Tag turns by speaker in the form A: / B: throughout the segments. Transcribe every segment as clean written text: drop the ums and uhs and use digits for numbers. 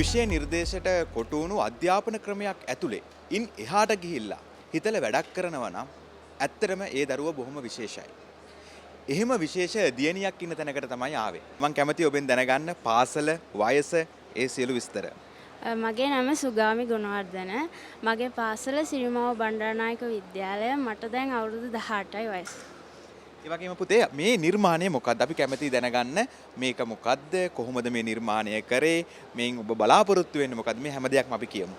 A: විෂය නිර්දේශයට කොටු වුණු අධ්‍යාපන ක්‍රමයක් ඇතුලේ ඉන් එහාට ගිහිල්ලා හිතලා වැඩක් කරනවා නම් ඇත්තටම ඒ දරුවා බොහොම විශේෂයි. එහෙම විශේෂ දියණියක් ඉන්න තැනකට තමයි ආවේ. මම කැමතියි ඔබෙන් දැනගන්න පාසල, වයස, ඒ සියලු විස්තර.
B: මගේ නම සුගාමි ගුණවර්ධන. මගේ පාසල සිරිමාව බණ්ඩාරනායක විද්‍යාලය. මට දැන් අවුරුදු 18යි වයස.
A: ඒ වගේම පුතේ මේ නිර්මාණය මොකක්ද? අපි කැමතියි දැනගන්න මේක මොකක්ද? කොහොමද මේ නිර්මාණය කරේ? මේන් ඔබ බලාපොරොත්තු වෙන්නේ මොකක්ද? මේ හැම දෙයක්ම අපි කියමු.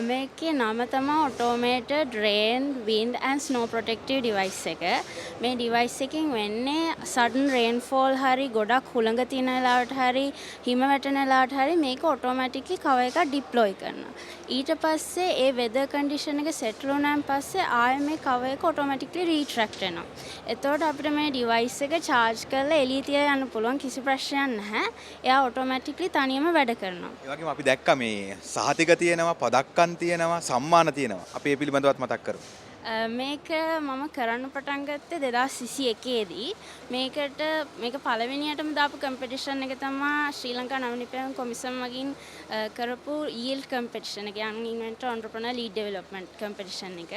B: මේකේ නම තමයි automated rain wind and snow protective device එක. මේ device එකෙන් වෙන්නේ sudden rainfall හරි ගොඩක් හුළඟ තියෙන වෙලාවට හරි හිම වැටෙන වෙලාවට හරි මේක automatically cover එකක් deploy කරනවා. ඊට පස්සේ ඒ weather condition එක settle වුණාන් පස්සේ ආයෙ මේ cover එක automatically retract වෙනවා. එතකොට අපිට මේ device එක charge කරලා එළිය තියලා යන්න පුළුවන් කිසි ප්‍රශ්නයක් නැහැ. එයා automatically තනියම වැඩ කරනවා.
A: ඒ වගේම අපි දැක්කා මේ සහතික තියෙනවා, පදක්කම් තියෙනවා, සම්මාන තියෙනවා. අපි ඒ පිළිබඳවත් මතක් කරමු.
B: මේක මම කරන්න පටන් ගත්තේ 2021 දී. මේක පළවෙනියටම දාපු කම්පිටිෂන් එක තමයි ශ්‍රී ලංකා නවනිපැයුම් කොමිසම මගින් කරපු yield competition එක. young inventor entrepreneur lead development competition එක.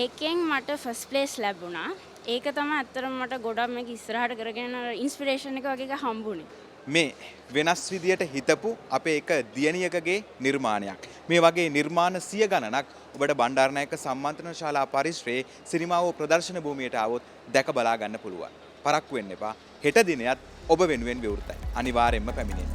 B: ඒකෙන් මට first place ලැබුණා. ඒක තමයි අත්‍තරම මට ගොඩක් මේක ඉස්සරහට කරගෙන ඉන්ස්පිරේෂන් එක වගේ එක හම්බුනේ. මේ
A: වෙනස් විදියට හිතපු අපේ එක දියණියකගේ නිර්මාණයක්. මේ වගේ නිර්මාණ 100 ගණනක් ඔබට බණ්ඩාරනායක සම්මන්ත්‍රණ ශාලා පරිශ්‍රයේ සිරිමාවෝ ප්‍රදර්ශන භූමියට ආවොත් දැක බලා ගන්න පුළුවන්. පරක්කු වෙන්න එපා. හෙට දිනයත් ඔබ වෙනුවෙන් විවෘතයි. අනිවාර්යයෙන්ම පැමිණෙන්න.